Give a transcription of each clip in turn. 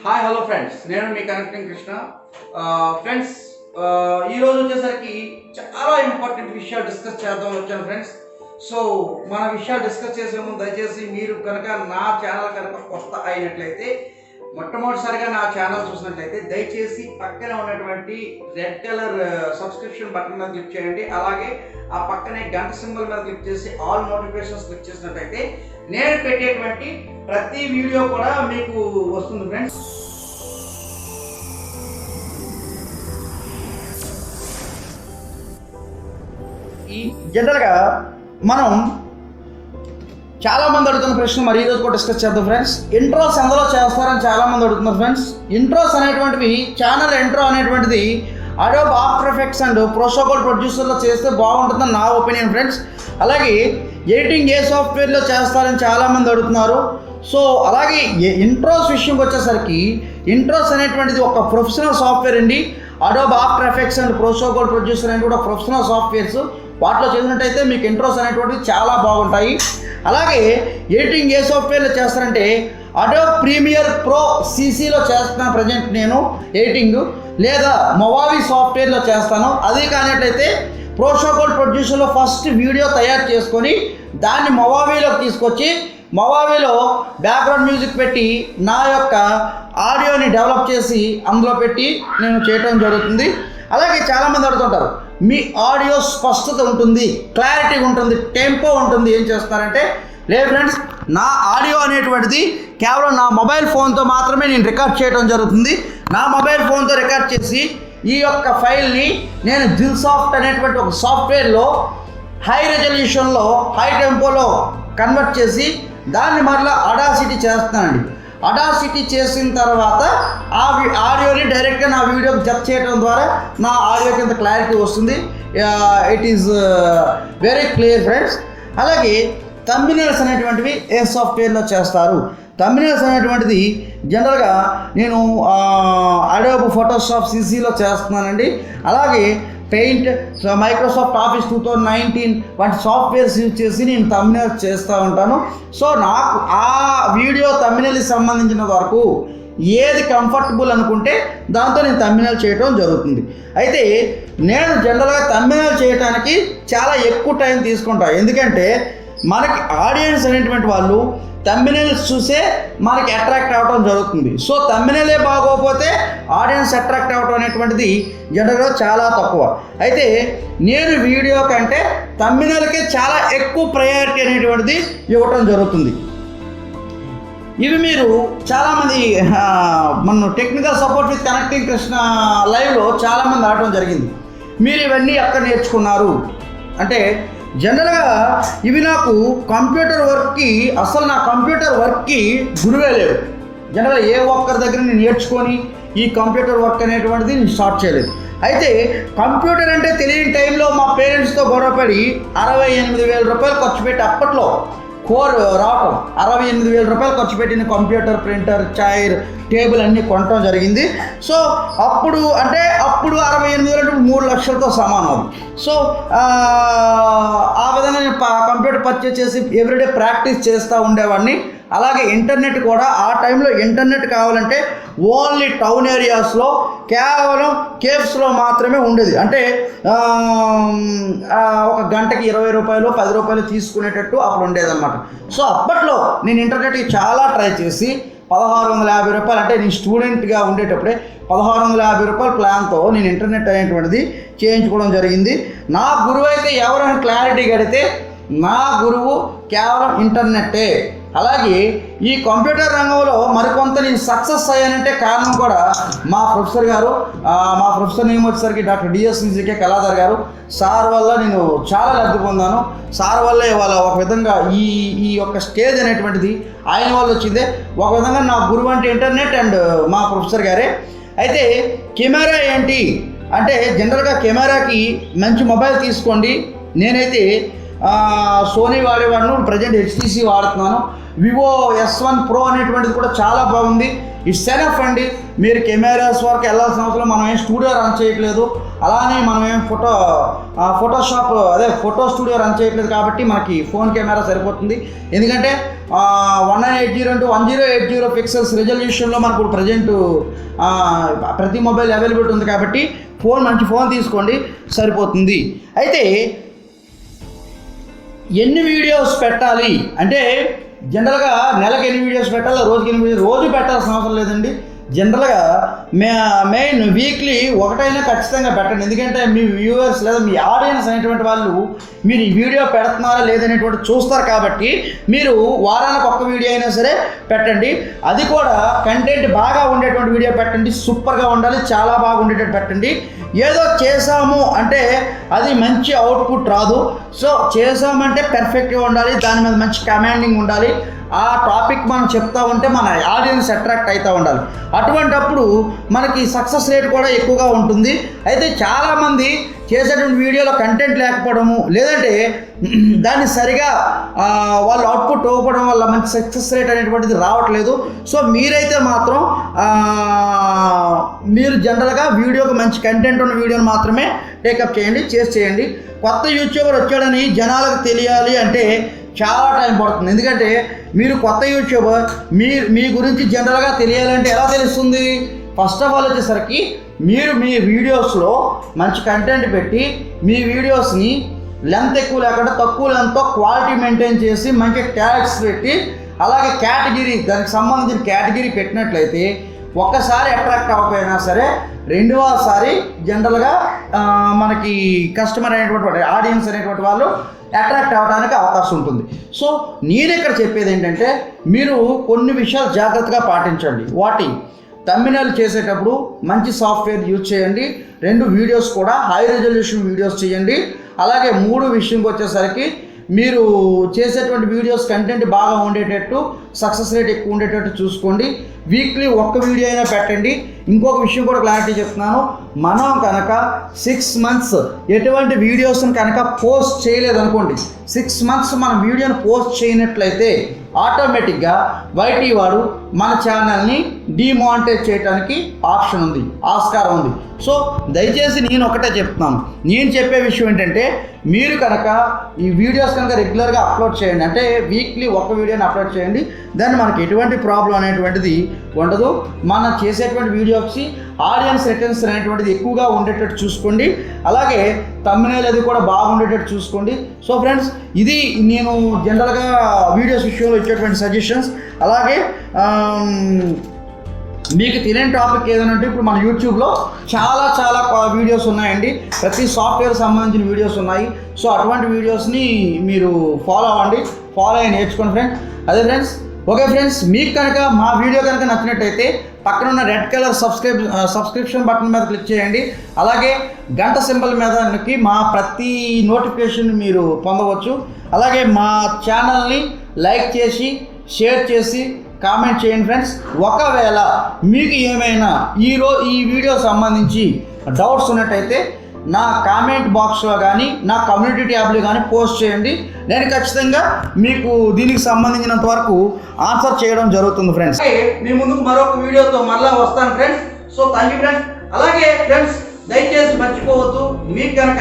Hi hello friends, నేను మీ connecting Krishna. Friends, ఈరోజు వచ్చేసరికి చాలా ఇంపార్టెంట్ విషయాలు డిస్కస్ చేద్దాం వచ్చాను ఫ్రెండ్స్. సో మన విషయాలు డిస్కస్ చేసే ముందు దయచేసి మీరు కనుక నా ఛానల్ కనుక కొత్త అయినట్లయితే, మొట్టమొదటిసారిగా నా ఛానల్ చూసినట్లయితే దయచేసి పక్కనే ఉన్నటువంటి రెడ్ కలర్ సబ్స్క్రిప్షన్ బటన్ మీద క్లిక్ చేయండి. అలాగే ఆ పక్కనే గంట సింబల్ మీద క్లిక్ చేసి ఆల్ నోటిఫికేషన్స్ క్లిక్ చేసినట్లయితే నేను పెట్టేటువంటి ప్రతి వీడియో కూడా మీకు వస్తుంది ఫ్రెండ్స్. ఈ జనరల్గా మనం చాలామంది అడుగుతున్న ప్రశ్న మరి ఈరోజు కూడా డిస్కస్ చేద్దాం ఫ్రెండ్స్. ఇంట్రోస్ ఎందులో చేస్తారని చాలామంది అడుగుతున్నారు ఫ్రెండ్స్. ఇంట్రోస్ అనేటువంటివి, ఛానల్ ఇంట్రో అనేటువంటిది Adobe After Effects and protocol ప్రొడ్యూసర్లో చేస్తే బాగుంటుందని నా ఒపీనియన్ ఫ్రెండ్స్. అలాగే ఎడిటింగ్ ఏ సాఫ్ట్వేర్లో చేస్తారని చాలామంది అడుగుతున్నారు. సో అలాగే ఇంట్రోస్ విషయంకి వచ్చేసరికి ఇంట్రోస్ అనేటువంటిది ఒక ప్రొఫెషనల్ సాఫ్ట్వేర్ అండి. Adobe After Effects and protocol producer అనేవి కూడా ప్రొఫెషనల్ సాఫ్ట్వేర్స్. వాటిలో చేసినట్టయితే మీకు ఇంట్రోస్ అనేటువంటివి చాలా బాగుంటాయి. అలాగే ఎడిటింగ్ ఏ సాఫ్ట్వేర్లో చేస్తారంటే అడోబ్ ప్రీమియర్ ప్రో సీసీలో చేస్తున్నాను ప్రజెంట్ నేను ఎడిటింగ్, లేదా మొవావి సాఫ్ట్వేర్లో చేస్తాను. అది కానట్లయితే ప్రోటోకాల్ ప్రొడ్యూసర్లో ఫస్ట్ వీడియో తయారు చేసుకొని దాన్ని మొవావిలోకి తీసుకొచ్చి మొవావిలో బ్యాక్గ్రౌండ్ మ్యూజిక్ పెట్టి నా యొక్క ఆడియోని డెవలప్ చేసి అందులో పెట్టి నేను చేయటం జరుగుతుంది. అలాగే చాలామంది అడుగుతుంటారు, మీ ఆడియో స్పష్టత ఉంటుంది, క్లారిటీ ఉంటుంది, టెంపో ఉంటుంది, ఏం చేస్తున్నారంటే లేదు ఫ్రెండ్స్, నా ఆడియో అనేటువంటిది కేవలం నా మొబైల్ ఫోన్తో మాత్రమే నేను రికార్డ్ చేయడం జరుగుతుంది. నా మొబైల్ ఫోన్తో రికార్డ్ చేసి ఈ యొక్క ఫైల్ని నేను జిల్సాఫ్ట్ అనేటువంటి ఒక సాఫ్ట్వేర్లో హై రెజల్యూషన్లో హై టెంపోలో కన్వర్ట్ చేసి దాన్ని మరలా అడాసిటీ చేస్తున్నానండి. అడాసిటీ చేసిన తర్వాత ఆ ఆడియోని డైరెక్ట్గా నా వీడియోకి జప్ చేయడం ద్వారా నా ఆడియోకి ఇంత క్లారిటీ వస్తుంది. It is very clear friends. అలాగే థంబ్నెయిల్స్ అనేటువంటివి ఏ సాఫ్ట్వేర్లో చేస్తారు? థంబ్నెయిల్స్ అనేటువంటిది జనరల్గా నేను అడోబ్ ఫోటోషాప్ సీసీలో చేస్తున్నానండి. అలాగే పెయింట్, మైక్రోసాఫ్ట్ ఆఫీస్ 2019 వంటి సాఫ్ట్వేర్స్ యూజ్ చేసి నేను థంబ్నెయిల్స్ చేస్తూ ఉంటాను. సో నాకు ఆ వీడియో థంబ్నెయిల్కి సంబంధించిన వరకు ఏది కంఫర్టబుల్ అనుకుంటే దాంతో నేను థంబ్నెయిల్ చేయడం జరుగుతుంది. అయితే నేను జనరల్గా థంబ్నెయిల్ చేయడానికి చాలా ఎక్కువ టైం తీసుకుంటాను. ఎందుకంటే మనకి ఆడియన్స్ అనేటువంటి వాళ్ళు థంబ్నెయిల్స్ చూసే మనకి అట్రాక్ట్ అవ్వడం జరుగుతుంది. సో థంబ్నెయిలే బాగోకపోతే ఆడియన్స్ అట్రాక్ట్ అవ్వడం అనేటువంటిది జనరల్గా చాలా తక్కువ. అయితే నేను వీడియో కంటే థంబ్నెయిల్కే చాలా ఎక్కువ ప్రయారిటీ అనేటువంటిది ఇవ్వటం జరుగుతుంది. ఇవి మీరు చాలామంది మన technical support with connecting Krishna లైవ్లో చాలామంది ఆడటం జరిగింది. మీరు ఇవన్నీ ఎక్కడ నేర్చుకున్నారు అంటే, జనరల్గా ఇవి నాకు కంప్యూటర్ వర్క్కి, అసలు నా కంప్యూటర్ వర్క్కి గురువే లేవు. జనరల్గా ఏ ఒక్కరి దగ్గర నేను నేర్చుకొని ఈ కంప్యూటర్ వర్క్ అనేటువంటిది నేను స్టార్ట్ చేయలేదు. అయితే కంప్యూటర్ అంటే తెలియని టైంలో మా పేరెంట్స్తో గొడవపడి 68,000 రూపాయలు ఖర్చు పెట్టి, అప్పట్లో కోర్ రావటం 68,000 రూపాయలు ఖర్చు పెట్టిన కంప్యూటర్, ప్రింటర్, చైర్, టేబుల్ అన్నీ కొనటం జరిగింది. సో అప్పుడు 68,000 3 లక్షలతో సమానం. సో ఆ విధంగా నేను కంప్యూటర్ పర్చేస్ చేసి ఎవ్రీడే ప్రాక్టీస్ చేస్తూ ఉండేవాడిని. అలాగే ఇంటర్నెట్ కూడా ఆ టైంలో ఇంటర్నెట్ కావాలంటే ఓన్లీ టౌన్ ఏరియాస్లో కేవలం కేవ్స్లో మాత్రమే ఉండేది. అంటే ఒక గంటకి 20 రూపాయలు 10 రూపాయలు తీసుకునేటట్టు అప్పుడు ఉండేదన్నమాట. సో అప్పట్లో నేను ఇంటర్నెట్కి చాలా ట్రై చేసి 1,650 రూపాయలు, అంటే నేను స్టూడెంట్గా ఉండేటప్పుడే 1,650 రూపాయల ప్లాన్తో నేను ఇంటర్నెట్ అనేటువంటిది చేయించుకోవడం జరిగింది. నా గురువు అయితే ఎవరైనా క్లారిటీ కడితే నా గురువు కేవలం ఇంటర్నెట్టే. అలాగే ఈ కంప్యూటర్ రంగంలో మరికొంత నేను సక్సెస్ అయ్యానంటే కారణం కూడా మా ప్రొఫెసర్ నేమ్ వచ్చేసరికి డాక్టర్ డిఎస్విజికే కళాధర్ గారు. సార్ వల్ల నేను చాలా లబ్ధి పొందాను. సార్ వల్లే ఇవాళ ఒక విధంగా ఈ యొక్క స్టేజ్ అనేటువంటిది ఆయన వల్ల వచ్చిందే. ఒక విధంగా నా గురువు అంటే ఇంటర్నెట్ అండ్ మా ప్రొఫెసర్ గారే. అయితే కెమెరా ఏంటి అంటే, జనరల్గా కెమెరాకి మంచి మొబైల్ తీసుకోండి. నేనైతే సోనీ వాడేవాడిని, ప్రజెంట్ హెచ్టీసీ వాడుతున్నాను. వివో S1 Pro అనేటువంటిది కూడా చాలా బాగుంది. ఇట్స్ ఎనఫ్ అండి. మీరు కెమెరాస్ వరకు వెళ్ళాల్సిన అవసరం, మనం ఏం స్టూడియో రన్ చేయట్లేదు, అలానే మనం ఏం ఫోటోషాప్ ఫోటో స్టూడియో రన్ చేయట్లేదు కాబట్టి మనకి ఫోన్ కెమెరా సరిపోతుంది. ఎందుకంటే 1980 1080 పిక్సెల్స్ రెజల్యూషన్లో మనకు ప్రజెంట్ ప్రతి మొబైల్ అవైలబిలిటీ ఉంది కాబట్టి మంచి ఫోన్ తీసుకోండి, సరిపోతుంది. అయితే ఎన్ని వీడియోస్ పెట్టాలి అంటే, జనరల్గా నెలకు ఎన్ని వీడియోస్ పెట్టాలి, రోజుకి ఎన్ని వీడియోస్, రోజు పెట్టాల్సిన అవసరం లేదండి. జనరల్గా మెయిన్ వీక్లీ ఒకటైనా ఖచ్చితంగా పెట్టండి. ఎందుకంటే మీ వ్యూవర్స్ లేదా మీ ఆడియన్స్ అనేటువంటి వాళ్ళు మీరు ఈ వీడియో పెడుతున్నారా లేదనేటువంటి చూస్తారు కాబట్టి మీరు వారానికి ఒక్క వీడియో అయినా సరే పెట్టండి. అది కూడా కంటెంట్ బాగా ఉండేటువంటి వీడియో పెట్టండి, సూపర్గా ఉండాలి, చాలా బాగా ఉండేటట్టు పెట్టండి. ఏదో చేసాము అంటే అది మంచి అవుట్పుట్ రాదు. సో చేసామంటే పెర్ఫెక్ట్గా ఉండాలి, దాని మీద మంచి కమాండింగ్ ఉండాలి, ఆ టాపిక్ మనం చెప్తా ఉంటే మన ఆడియన్స్ అట్రాక్ట్ అవుతూ ఉండాలి. అటువంటప్పుడు మనకి సక్సెస్ రేట్ కూడా ఎక్కువగా ఉంటుంది. అయితే చాలామంది చేసేటువంటి వీడియోలో కంటెంట్ లేకపోవడము, లేదంటే దాన్ని సరిగా వాళ్ళు అవుట్పుట్ ఇవ్వడం వల్ల మంచి సక్సెస్ రేట్ అనేటువంటిది రావట్లేదు. సో మీరైతే మాత్రం మీరు జనరల్గా వీడియోకి మంచి కంటెంట్ ఉన్న వీడియోని మాత్రమే టేకప్ చేయండి. కొత్త యూట్యూబర్ వచ్చాడని జనాలకు తెలియాలి అంటే చాలా టైం పడుతుంది. ఎందుకంటే మీరు కొత్త యూట్యూబర్, మీ గురించి జనరల్గా తెలియాలంటే ఎలా తెలుస్తుంది? ఫస్ట్ ఆఫ్ ఆల్ వచ్చేసరికి మీరు మీ వీడియోస్లో మంచి కంటెంట్ పెట్టి, మీ వీడియోస్ని లెంత్ ఎక్కువ లేకుండా తక్కువ లెంత్తో క్వాలిటీ మెయింటైన్ చేసి మంచి ట్యాగ్స్ పెట్టి, అలాగే కేటగిరీ, దానికి సంబంధించిన కేటగిరీ పెట్టినట్లయితే ఒక్కసారి అట్రాక్ట్ అవ్వకపోయినా సరే రెండవసారి జనరల్గా మనకి కస్టమర్ అనేటువంటి ఆడియన్స్ అనేటువంటి వాళ్ళు అట్రాక్ట్ అవ్వడానికి అవకాశం ఉంటుంది. సో నేను ఇక్కడ చెప్పేది ఏంటంటే, మీరు కొన్ని విషయాలు జాగ్రత్తగా పాటించండి. వాటి థంబ్నెయిల్ చేసేటప్పుడు మంచి సాఫ్ట్వేర్ యూజ్ చేయండి. 2 వీడియోస్ కూడా హై రెజల్యూషన్ వీడియోస్ చేయండి. అలాగే 3 విషయంకి వచ్చేసరికి మీరు చేసేటువంటి వీడియోస్ కంటెంట్ బాగా ఉండేటట్టు, సక్సెస్ రేట్ ఎక్కువ ఉండేటట్టు చూసుకోండి. వీక్లీ ఒక్క వీడియో అయినా పెట్టండి. ఇంకొక విషయం కూడా క్లారిటీ చెప్తున్నాను, మనం కనుక 6 months ఎటువంటి వీడియోస్ని కనుక పోస్ట్ చేయలేదనుకోండి, 6 months మనం వీడియోని పోస్ట్ చేయనట్లయితే ఆటోమేటిక్గా వైటీ వాడు మన ఛానల్ని డిమానిటైజ్ చేయడానికి ఆప్షన్ ఉంది, ఆస్కారం ఉంది. సో దయచేసి నేను ఒకటే చెప్తున్నాను, నేను చెప్పే విషయం ఏంటంటే, మీరు కనుక ఈ వీడియోస్ కనుక రెగ్యులర్గా అప్లోడ్ చేయండి, అంటే వీక్లీ ఒక్క వీడియోని అప్లోడ్ చేయండి, దాన్ని మనకి ఎటువంటి ప్రాబ్లం అనేటువంటిది ఉండదు. మనం చేసేటువంటి వీడియోస్కి ఆడియన్స్ రిటర్న్స్ అనేటువంటిది ఎక్కువగా ఉండేటట్టు చూసుకోండి. అలాగే థంబ్నెయిల్ అది కూడా బాగుండేటట్టు చూసుకోండి. సో ఫ్రెండ్స్, ఇది నేను జనరల్గా వీడియోస్ విషయంలో ఇచ్చేటువంటి సజెషన్స్. అలాగే మీకు తెలియని టాపిక్ ఏదైనా అంటే, ఇప్పుడు మన యూట్యూబ్లో చాలా వీడియోస్ ఉన్నాయండి, ప్రతి సాఫ్ట్వేర్ సంబంధించిన వీడియోస్ ఉన్నాయి. సో అటువంటి వీడియోస్ని మీరు ఫాలో అవ్వండి, ఫాలో అయ్యి నేర్చుకోండి ఫ్రెండ్స్. అదే ఫ్రెండ్స్, ఓకే ఫ్రెండ్స్, మీకు కనుక మా వీడియో కనుక నచ్చినట్టయితే పక్కన ఉన్న రెడ్ కలర్ సబ్స్క్రిప్షన్ బటన్ మీద క్లిక్ చేయండి. అలాగే గంట సింబల్ మీద నొక్కి మా ప్రతి నోటిఫికేషన్ మీరు పొందవచ్చు. అలాగే మా ఛానల్ని లైక్ చేసి, షేర్ చేసి, కామెంట్ చేయండి ఫ్రెండ్స్. ఒకవేళ మీకు ఏమైనా ఈ వీడియో సంబంధించి డౌట్స్ ఉన్నట్టయితే నా కామెంట్ బాక్స్లో కానీ నా కమ్యూనిటీ ట్యాబ్లో కానీ పోస్ట్ చేయండి. నేను ఖచ్చితంగా మీకు దీనికి సంబంధించినంత వరకు ఆన్సర్ చేయడం జరుగుతుంది ఫ్రెండ్స్. మీ ముందుకు మరొక వీడియోతో మళ్ళీ వస్తాను friends. So thank you friends. అలాగే ఫ్రెండ్స్, దయచేసి మర్చిపోవద్దు, మీకు కనుక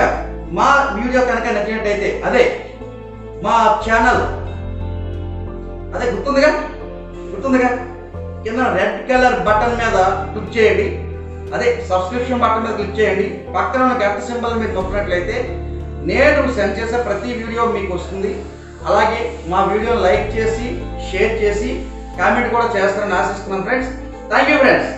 మా వీడియో కనుక నచ్చినట్టయితే అదే మా ఛానల్ గుర్తుందిగా కింద రెడ్ కలర్ బటన్ మీద క్లిక్ చేయండి. సబ్స్క్రిప్షన్ బటన్ మీద క్లిక్ చేయండి. పక్కన ఉన్న గంట సింబల్ మీరు నొక్కినట్లయితే నేను సెండ్ చేసే ప్రతి వీడియో మీకు వస్తుంది. అలాగే మా వీడియోని లైక్ చేసి, షేర్ చేసి, కామెంట్ కూడా చేస్తారని ఆశిస్తున్నాను ఫ్రెండ్స్. Thank you friends.